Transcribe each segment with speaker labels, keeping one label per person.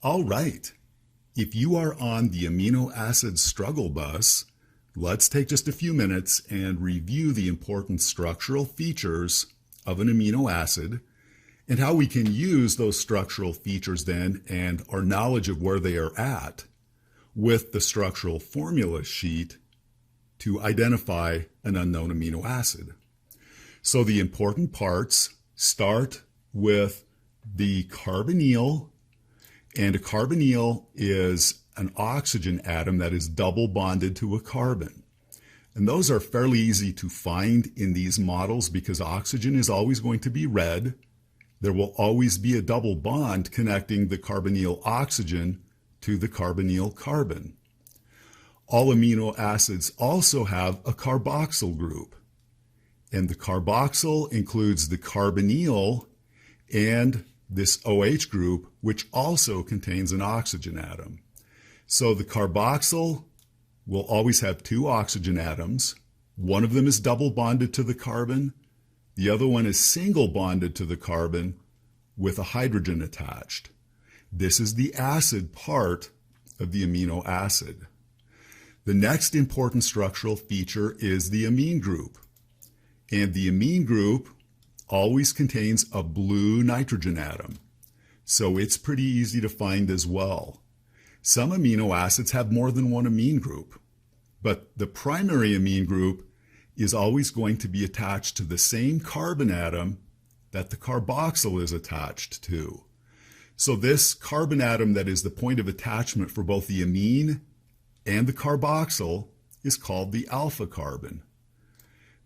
Speaker 1: All right. If you are on the amino acid struggle bus, let's take just a few minutes and review the important structural features of an amino acid and how we can use those structural features then and our knowledge of where they are at with the structural formula sheet to identify an unknown amino acid. So the important parts start with the carbonyl, and a carbonyl is an oxygen atom that is double bonded to a carbon. And those are fairly easy to find in these models because oxygen is always going to be red. There will always be a double bond connecting the carbonyl oxygen to the carbonyl carbon. All amino acids also have a carboxyl group. And the carboxyl includes the carbonyl and this OH group, which also contains an oxygen atom. So the carboxyl will always have two oxygen atoms. One of them is double bonded to the carbon. The other one is single bonded to the carbon with a hydrogen attached. This is the acid part of the amino acid. The next important structural feature is the amine group. And the amine group always contains a blue nitrogen atom. So it's pretty easy to find as well. Some amino acids have more than one amine group, but the primary amine group is always going to be attached to the same carbon atom that the carboxyl is attached to. So this carbon atom that is the point of attachment for both the amine and the carboxyl is called the alpha carbon.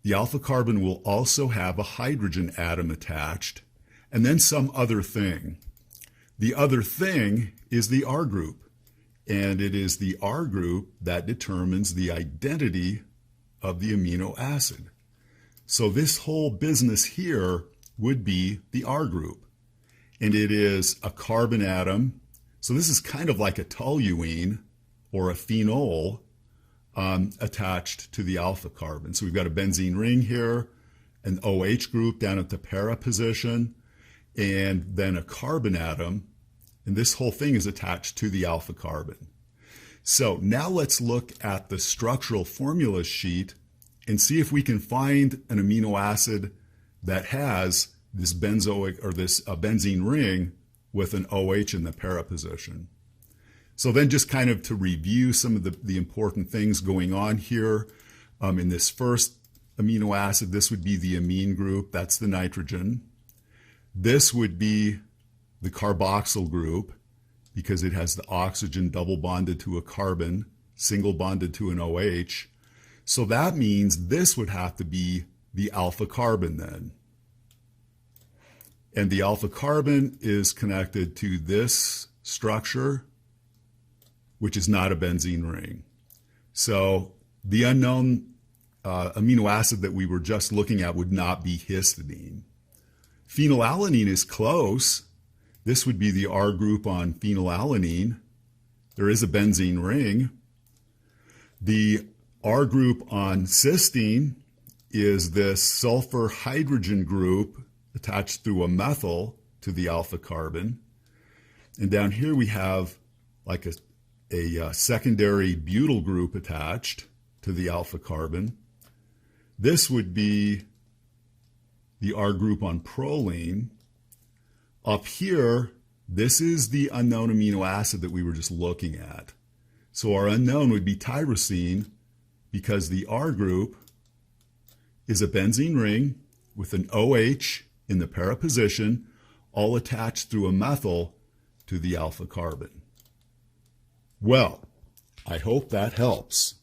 Speaker 1: The alpha carbon will also have a hydrogen atom attached, and then some other thing. The other thing is the R group, and it is the R group that determines the identity of the amino acid. So this whole business here would be the R group, and it is a carbon atom. So this is kind of like a toluene or a phenol attached to the alpha carbon. So we've got a benzene ring here, an OH group down at the para position, and then a carbon atom, and this whole thing is attached to the alpha carbon. So now let's look at the structural formula sheet and see if we can find an amino acid that has this benzoic or this benzene ring with an OH in the para position. So then just kind of to review some of the important things going on here. In this first amino acid, this would be the amine group, that's the nitrogen. This would be the carboxyl group because it has the oxygen double bonded to a carbon, single bonded to an OH. So that means this would have to be the alpha carbon then. And the alpha carbon is connected to this structure, which is not a benzene ring. So the unknown amino acid that we were just looking at would not be histidine. Phenylalanine is close. This would be the R group on phenylalanine. There is a benzene ring. The R group on cysteine is this sulfur hydrogen group attached through a methyl to the alpha carbon. And down here we have like a secondary butyl group attached to the alpha carbon. This would be the R group on proline. Up here, this is the unknown amino acid that we were just looking at. So our unknown would be tyrosine because the R group is a benzene ring with an OH in the para position, all attached through a methyl to the alpha carbon. Well, I hope that helps.